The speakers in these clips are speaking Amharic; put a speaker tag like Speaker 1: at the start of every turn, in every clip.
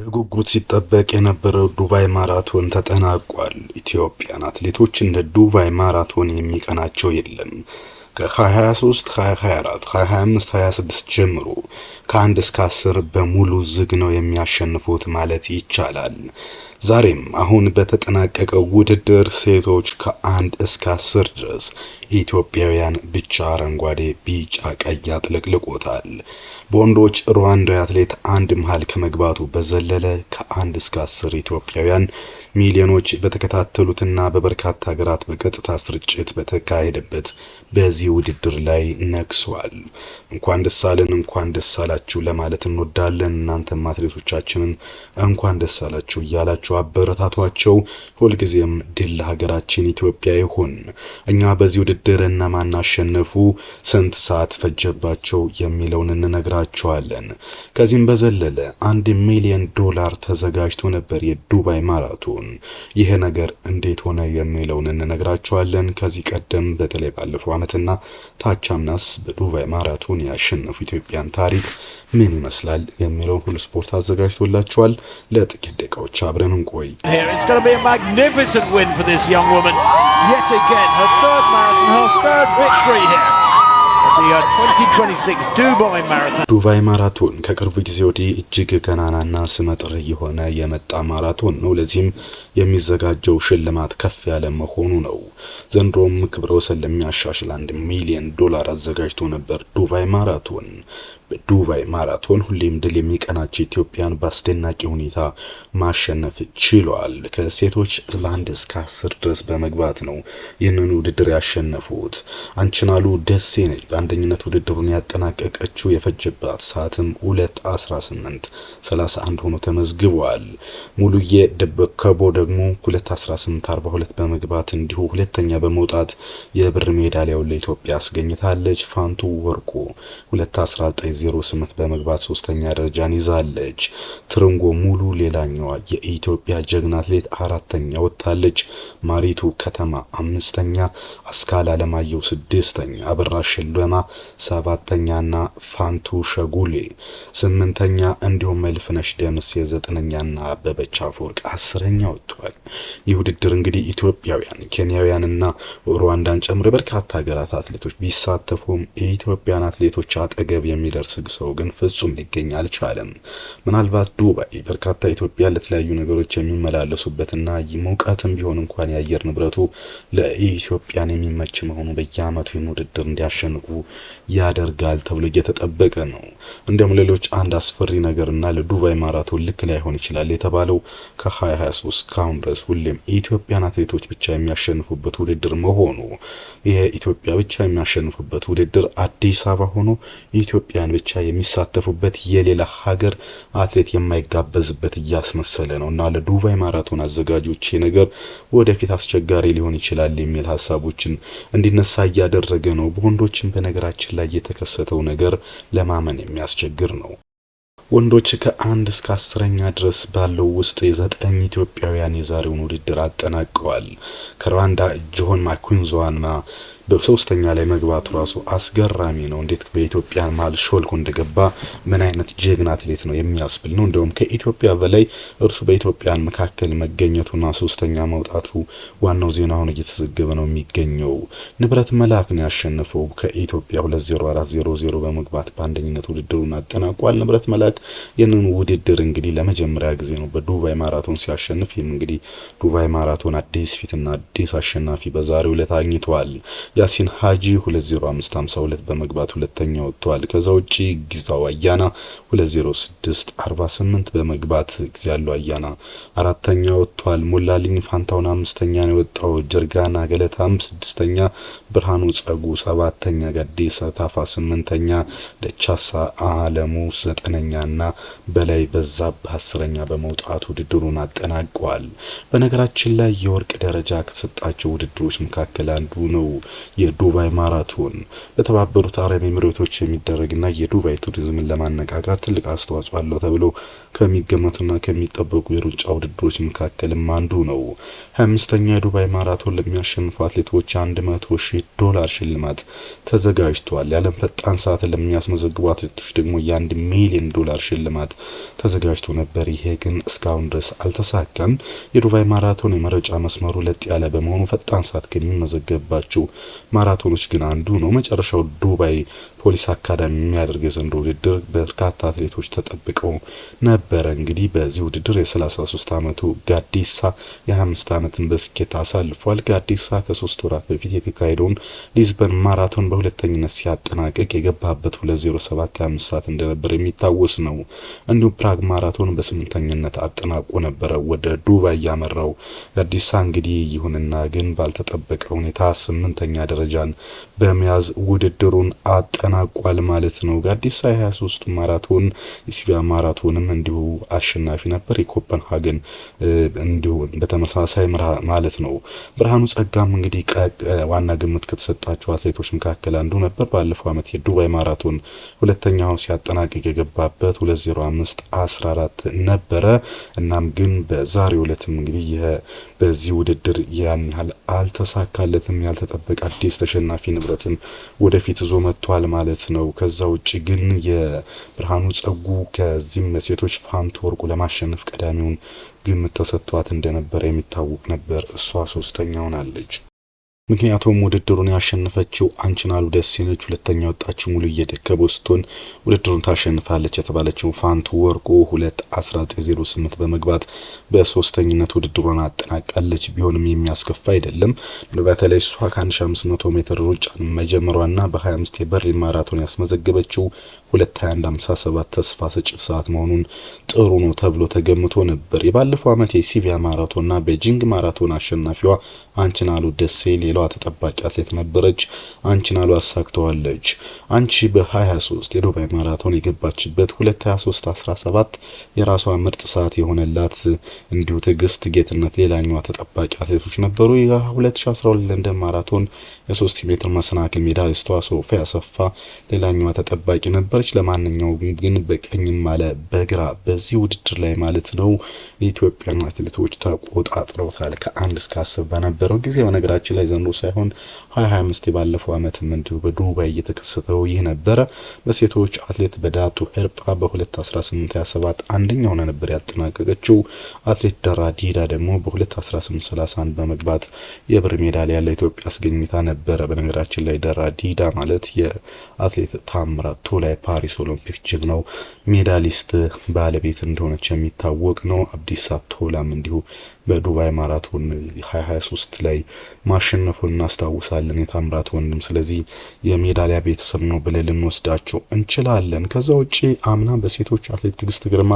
Speaker 1: ጉጉት ሲጠበቅ የነበረው ዱባይ ማራቶን ተጠናቋል። ኢትዮጵያን አትሌቶች እንደ ዱባይ ማራቶን የሚቀናቸው የለም። ከ2023፣ 2024፣ 2025፣ 2026 ጀምሮ ከ1 እስከ 10 በሙሉ ዝግ ነው የሚያሸንፉት ማለት ይቻላል። ዛሬም አሁን በተጠናቀቀው ውድድር ሴቶች ከ1 እስከ 10 ድረስ ኢትዮጵያውያን ብቻ አረንጓዴ፣ ቢጫ፣ ቀይ አጥለቅልቆታል። በወንዶች ሩዋንዳዊ አትሌት አንድ መሃል ከመግባቱ በዘለለ ከ1 እስከ 10 ኢትዮጵያውያን ሚሊዮኖች በተከታተሉትና በበርካታ ሀገራት በቀጥታ ስርጭት በተካሄደበት በዚህ ውድድር ላይ ነክሷል። እንኳን ደስ አለን፣ እንኳን ደስ አላችሁ ለማለት እንወዳለን። እናንተም አትሌቶቻችንን እንኳን ደስ አላችሁ እያላችሁ አበረታቷቸው። ሁልጊዜም ድል ለሀገራችን ኢትዮጵያ ይሁን። እኛ በዚህ ውድድር እነማን አሸነፉ፣ ስንት ሰዓት ፈጀባቸው የሚለውን እንነግራችኋለን። ከዚህም በዘለለ $1 ሚሊዮን ተዘጋጅቶ ነበር የዱባይ ማራቶን። ይሄ ነገር እንዴት ሆነ የሚለውን እንነግራችኋለን። ከዚህ ቀደም በተለይ ባለፈው ዓመትና ታቻምናስ በዱባይ ማራቶን ያሸነፉ ኢትዮጵያን ታሪክ ምን ይመስላል የሚለውን ሁሉ ስፖርት አዘጋጅቶላችኋል። ለጥቂት ደቂቃዎች አብረን እንቆይ።
Speaker 2: It's going to be a magnificent win for this young woman. Yet again, her third marathon, her third victory here. The 2026 Dubai Marathon.
Speaker 1: ዱባይ ማራቶን ከቅርብ ጊዜ ወዲህ እጅግ ገናናና ስመጥር የሆነ የመጣ ማራቶን ነው። ለዚህም የሚዘጋጀው ሽልማት ከፍ ያለ መሆኑ ነው። ዘንድሮም ክብረ ወሰን ለሚያሻሽል $1 ሚሊዮን አዘጋጅቶ ነበር ዱባይ ማራቶን። በዱባይ ማራቶን ሁሌም ድል የሚቀናቸው ኢትዮጵያን በአስደናቂ ሁኔታ ማሸነፍ ችሏል። ከሴቶች ለ1 እስከ 10 ድረስ በመግባት ነው ይህንን ውድድር ያሸነፉት። አንችናሉ ደሴ ነች በአንደኝነት ውድድሩን ያጠናቀቀችው። የፈጀባት ሰዓትም 2:18:31 ሆኖ ተመዝግቧል። ሙሉዬ ደበከቦ ደግሞ 2:18:42 በመግባት እንዲሁ ሁለተኛ በመውጣት የብር ሜዳሊያውን ለኢትዮጵያ አስገኝታለች። ፋንቱ ወርቁ 2:19:08 በመግባት ሶስተኛ ደረጃን ይዛለች። ትርንጎ ሙሉ ሌላኛዋ የኢትዮጵያ ጀግና አትሌት አራተኛ ወጣለች። ማሪቱ ከተማ አምስተኛ፣ አስካል አለማየሁ ስድስተኛ፣ አበራሽ ለማ ሰባተኛና ፋንቱ ሸጉሌ ስምንተኛ እንዲሁም መልፍነሽ ደምስ የዘጠነኛና አበበች አፈወርቅ 10ኛ ወጥቷል። ይህ ውድድር እንግዲህ ኢትዮጵያውያን፣ ኬንያውያንና ሩዋንዳን ጨምሮ በርካታ ሀገራት አትሌቶች ቢሳተፉም የኢትዮጵያን አትሌቶች አጠገብ የሚደርስ ሰው ግን ፍጹም ሊገኝ አልቻለም። ምናልባት ዱባይ በርካታ ኢትዮጵያ ለተለያዩ ነገሮች የሚመላለሱበትና ሙቀትም ቢሆን እንኳን የአየር ንብረቱ ለኢትዮጵያን የሚመች መሆኑ በየዓመቱ ይህን ውድድር እንዲያሸንፉ ያደርጋል ተብሎ እየተጠበቀ ነው። እንደውም ሌሎች አንድ አስፈሪ ነገርና ለዱባይ ማራቶን ልክ ላይሆን ይችላል የተባለው ከ2023 ካሁን ድረስ ሁሌም ኢትዮጵያን አትሌቶች ብቻ የሚያሸንፉበት ውድድር መሆኑ። ይሄ ኢትዮጵያ ብቻ የሚያሸንፉበት ውድድር አዲስ አበባ ሆኖ ኢትዮጵያን ብቻ የሚሳተፉበት የሌላ ሀገር አትሌት የማይጋበዝበት እያስመሰለ ነውና ለዱባይ ማራቶን አዘጋጆች ነገር ወደፊት አስቸጋሪ ሊሆን ይችላል የሚል ሐሳቦችን እንዲነሳ እያደረገ ነው። በወንዶችም በነገራችን ላይ የተከሰተው ነገር ለማመን የሚያስቸግር ነው። ወንዶች ከ1 እስከ 10ኛ ድረስ ባለው ውስጥ የ9 ኢትዮጵያውያን የዛሬውን ውድድር አጠናቀዋል። ከሩዋንዳ ጆን ማኩንዞዋና በሶስተኛ ላይ መግባቱ ራሱ አስገራሚ ነው። እንዴት በኢትዮጵያ መሃል ሾልኮ እንደገባ ምን አይነት ጀግና አትሌት ነው የሚያስብል ነው። እንደውም ከኢትዮጵያ በላይ እርሱ በኢትዮጵያን መካከል መገኘቱና ሶስተኛ መውጣቱ ዋናው ዜና ሆኖ እየተዘገበ ነው የሚገኘው። ንብረት መላክ ነው ያሸነፈው ከኢትዮጵያ 2:04:00 በመግባት በአንደኝነት ውድድሩን አጠናቋል። ንብረት መላክ ይህንን ውድድር እንግዲህ ለመጀመሪያ ጊዜ ነው በዱባይ ማራቶን ሲያሸንፍ። ይህም እንግዲህ ዱባይ ማራቶን አዲስ ፊትና አዲስ አሸናፊ በዛሬው ዕለት አግኝቷል። ያሲን ሀጂ 2:05:52 በመግባት ሁለተኛ ወጥቷል። ከዛ ውጪ ጊዛው አያና 2:06:48 በመግባት ጊዛው አያና አራተኛ ወጥቷል። ሞላልኝ ፋንታውን አምስተኛ ነው የወጣው። ጀርጋና ገለታም ስድስተኛ፣ ብርሃኑ ጸጉ ሰባተኛ፣ ጋዲሳ ታፋ ስምንተኛ፣ ደቻሳ አለሙ ዘጠነኛና በላይ በዛብህ 10ኛ በመውጣት ውድድሩን አጠናቋል። በነገራችን ላይ የወርቅ ደረጃ ከሰጣቸው ውድድሮች መካከል አንዱ ነው። የዱባይ ማራቶን በተባበሩት አረብ ኤሚሬቶች የሚደረግና የዱባይ ቱሪዝምን ለማነቃቃት ትልቅ አስተዋጽኦ አለው ተብሎ ከሚገመቱና ከሚጠበቁ የሩጫ ውድድሮች መካከልም አንዱ ነው። 25ኛው የዱባይ ማራቶን ለሚያሸንፉ አትሌቶች $100,000 ሽልማት ተዘጋጅቷል። የዓለም ፈጣን ሰዓትን ለሚያስመዘግቡ አትሌቶች ደግሞ $1 ሚሊዮን ሽልማት ተዘጋጅቶ ነበር። ይሄ ግን እስካሁን ድረስ አልተሳካም። የዱባይ ማራቶን የመረጫ መስመሩ ለጥ ያለ በመሆኑ ፈጣን ሰዓት ከሚመዘገብባቸው ማራቶኖች ግን አንዱ ነው። መጨረሻው ዱባይ ፖሊስ አካዳሚ የሚያደርገው ዘንድሮ ውድድር በርካታ አትሌቶች ተጠብቀው ነበር። እንግዲህ በዚህ ውድድር የ33 ዓመቱ ጋዲሳ የ25 ዓመትን በስኬት አሳልፏል። ጋዲሳ ከ3 ወራት በፊት የተካሄደውን ሊዝበን ማራቶን በሁለተኝነት ሲያጠናቅቅ የገባበት 2:07:25 ሰዓት እንደነበር የሚታወስ ነው። እንዲሁም ፕራግ ማራቶን በ8ኛነት አጠናቆ ነበር ወደ ዱባይ ያመራው። ጋዲሳ እንግዲህ ይሁንና ግን ባልተጠበቀ ሁኔታ 8ኛ ደረጃን በመያዝ ውድድሩን አጠናቋል ማለት ነው። ጋዲሳ የ23 ማራቶን የሲቪያ ማራቶንም እንዲሁ አሸናፊ ነበር። የኮፐንሃገን እንዲሁ በተመሳሳይ ማለት ነው። ብርሃኑ ጸጋም እንግዲህ ዋና ግምት ከተሰጣቸው አትሌቶች መካከል አንዱ ነበር። ባለፈው ዓመት የዱባይ ማራቶን ሁለተኛው ሲያጠናቅቅ የገባበት 2:05:14 ነበረ። እናም ግን በዛሬው ዕለትም እንግዲህ በዚህ ውድድር ያን ያህል አልተሳካለትም። ያልተጠበቀ አዲስ ተሸናፊ ንብረትን ወደፊት ይዞ መጥቷል ማለት ነው። ከዛ ውጪ ግን የብርሃኑ ጸጉ ከዚህም ሴቶች ፋንቱ ወርቁ ለማሸነፍ ቀዳሚውን ግምት ተሰጥቷት እንደነበር የሚታወቅ ነበር። እሷ 3ኛ ሆናለች። ምክንያቱም ውድድሩን ያሸነፈችው አንችናሉ ደሴ ነች። ሁለተኛ ወጣችው ሙሉዬ ደከቦ ስትሆን ውድድሩን ታሸንፋለች የተባለችው ፋንቱ ወርቁ 2:19:08 በመግባት በሶስተኝነት ውድድሩን አጠናቃለች። ቢሆንም የሚያስከፋ አይደለም። በተለይ እሷ ከ1500 ሜትር ሩጫ መጀመሯና በ25 የበርሊን ማራቶን ያስመዘገበችው 2:21:57 ተስፋ ሰጪ ሰዓት መሆኑን ጥሩ ነው ተብሎ ተገምቶ ነበር። የባለፈው ዓመት የሲቪያ ማራቶንና ቤጂንግ ማራቶን አሸናፊዋ አንችናሉ ደሴ ሌላዋ ተጠባቂ አትሌት ነበረች። አንችናሉ አሳክተዋለች። አንቺ በ23 የዱባይ ማራቶን የገባችበት 2:23:17 የራሷ ምርጥ ሰዓት የሆነላት እንዲሁ ትዕግስት ጌትነት ሌላኛዋ ተጠባቂ አትሌቶች ነበሩ። የ2012 ለንደን ማራቶን የ3 ሜትር መሰናክል ሜዳሊስቷ ሶፊያ አሰፋ ሌላኛዋ ተጠባቂ ነበረች። ለማንኛውም ግን በቀኝም አለ በግራ በዚህ ውድድር ላይ ማለት ነው የኢትዮጵያን አትሌቶች ተቆጣጥረውታል። ከ1 እስከ 10 በነበረው ጊዜ በነገራችን ላይ ዘንድሮ ሳይሆን 2025 የባለፈው ዓመትም እንዲሁ በዱባይ የተከሰተው ይህ ነበረ። በሴቶች አትሌት በዳቱ ሄርጳ በ2:18:27 አንደኛ ሆና ነበር ያጠናቀቀችው። አትሌት ደራ ዲዳ ደግሞ በ2:18:31 በመግባት የብር ሜዳሊያ ለኢትዮጵያ አስገኝታ ነበረ። በነገራችን ላይ ደራ ዲዳ ማለት የአትሌት ታምራት ቶላ ፓሪስ ኦሎምፒክ ጀግናው ሜዳሊስት ባለቤት እንደሆነች የሚታወቅ ነው። አብዲሳ ቶላም እንዲሁ በዱባይ ማራቶን 2023 ላይ ማሸነፉን እናስታውሳለን። የታምራት ወንድም ስለዚህ የሜዳሊያ ቤተሰብ ነው ብለን ልንወስዳቸው እንችላለን። ከዛ ውጪ አምና በሴቶች አትሌት ትግስት ግርማ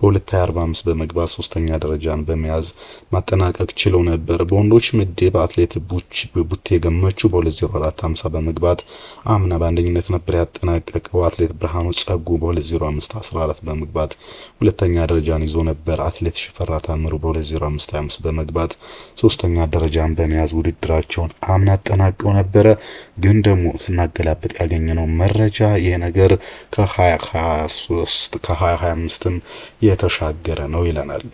Speaker 1: በ2:45 በመግባት 3ኛ ደረጃን በመያዝ ማጠናቀቅ ችለው ነበር። በወንዶች ምድብ አትሌት ቡቴ ገመቹ በ2:04:50 በመግባት አምና በአንደኝነት ነበር ያጠናቀቀው። አትሌት ብርሃኑ ጸጉ በ2:05:14 በመግባት ሁለተኛ ደረጃን ይዞ ነበር። አትሌት ሽፈራ ታምሩ በ2:05:25 በመግባት 3ኛ ደረጃን በመያዝ ውድድራቸውን አምና አጠናቀው ነበረ። ግን ደግሞ ስናገላብጥ ያገኘነው መረጃ ይሄ ነገር ከ2023 ከ2025ም የተሻገረ ነው ይለናል።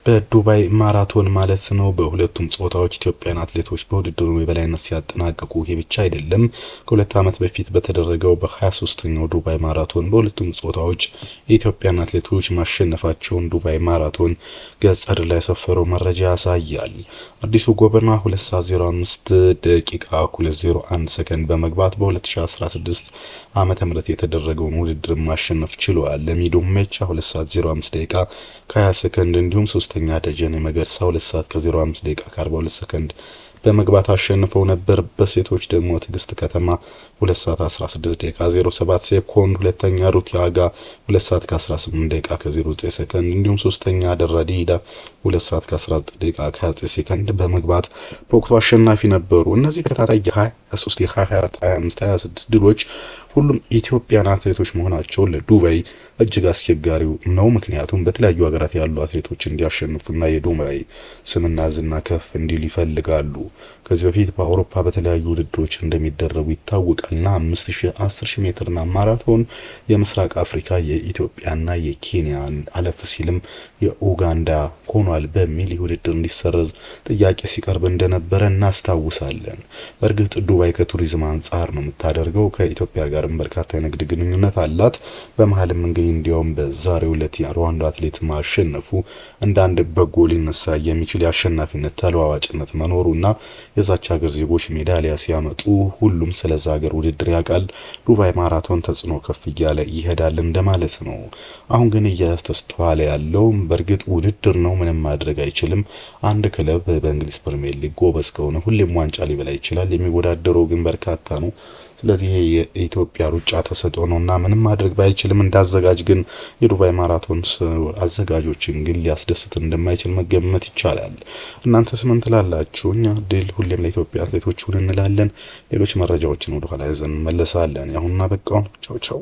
Speaker 1: በዱባይ ማራቶን ማለት ነው በሁለቱም ጾታዎች ኢትዮጵያን አትሌቶች በውድድሩ የበላይነት ሲያጠናቅቁ ይሄ ብቻ አይደለም። ከ2 ዓመት በፊት በተደረገው በ23ኛው ዱባይ ማራቶን በሁለቱም ጾታዎች የኢትዮጵያን አትሌቶች ማሸነፋቸውን ዱባይ ማራቶን ገጽ ላይ ያሰፈረው መረጃ ያሳያል። አዲሱ ጎበና 2:05 ደቂቃ 2:01 ሰከንድ በመግባት በ2016 ዓመተ ምህረት የተደረገውን ውድድር ማሸነፍ ችሏል። ለሚዶ ሜቻ 2:05 ደቂቃ ከ20 ሰከንድ እንዲሁም ሶስተኛ ደጀኔ መገርሳ 2 ሰዓት ከ05 ደቂቃ ከ42 ሰከንድ በመግባት አሸንፈው ነበር። በሴቶች ደግሞ ትግስት ከተማ 2 ሰዓት 16 ደቂቃ 07 ሴኮንድ፣ ሁለተኛ ሩት ያጋ 2 ሰዓት ከ18 ደቂቃ ከ09 ሰከንድ እንዲሁም ሶስተኛ ደራ ዲዳ 2 ሰዓት ከ19 ደቂቃ ከ29 ሰከንድ በመግባት በወቅቱ አሸናፊ ነበሩ። እነዚህ ተከታታይ የ23 የ24 25 26 ድሎች ሁሉም ኢትዮጵያን አትሌቶች መሆናቸው ለዱባይ እጅግ አስቸጋሪው ነው። ምክንያቱም በተለያዩ ሀገራት ያሉ አትሌቶች እንዲያሸንፉና የዱባይ ስምና ዝና ከፍ እንዲል ይፈልጋሉ። ከዚህ በፊት በአውሮፓ በተለያዩ ውድድሮች እንደሚደረጉ ይታወቃልና 5000፣ 10000 ሜትርና ማራቶን የምስራቅ አፍሪካ የኢትዮጵያና የኬንያ አለፍ ሲልም የኡጋንዳ ሆኗል በሚል ውድድር እንዲሰረዝ ጥያቄ ሲቀርብ እንደነበረ እናስታውሳለን። በእርግጥ ዱባይ ከቱሪዝም አንጻር ነው የምታደርገው። ከኢትዮጵያ ጋርም በርካታ የንግድ ግንኙነት አላት። በመሃልም እንግዲህ እንዲያውም በዛሬው ዕለት የሩዋንዳ አትሌት ማሸነፉ እንደ አንድ በጎ ሊነሳ የሚችል የአሸናፊነት ተለዋዋጭነት መኖሩና የዛች ሀገር ዜጎች ሜዳሊያ ሲያመጡ ሁሉም ስለዛ ሀገር ውድድር ያውቃል። ዱባይ ማራቶን ተጽዕኖ ከፍ እያለ ይሄዳል እንደማለት ነው። አሁን ግን እያስተስተዋለ ያለው በእርግጥ ውድድር ነው፣ ምንም ማድረግ አይችልም። አንድ ክለብ በእንግሊዝ ፕሪሚየር ሊግ ጎበዝ ከሆነ ሁሌም ዋንጫ ሊበላ ይችላል። የሚወዳደረው ግን በርካታ ነው። ስለዚህ የኢትዮጵያ ሩጫ ተሰጥኦ ነውና ምንም ማድረግ ባይችልም እንዳዘጋጅ ግን የዱባይ ማራቶን አዘጋጆችን ግን ሊያስደስት እንደማይችል መገመት ይቻላል። እናንተስ ምን ትላላችሁ? እኛ ድል ሁሌም ለኢትዮጵያ አትሌቶች እንላለን። ሌሎች መረጃዎችን ወደ ኋላ ይዘን እንመለሳለን። ያሁንና በቃው። ቻው ቻው።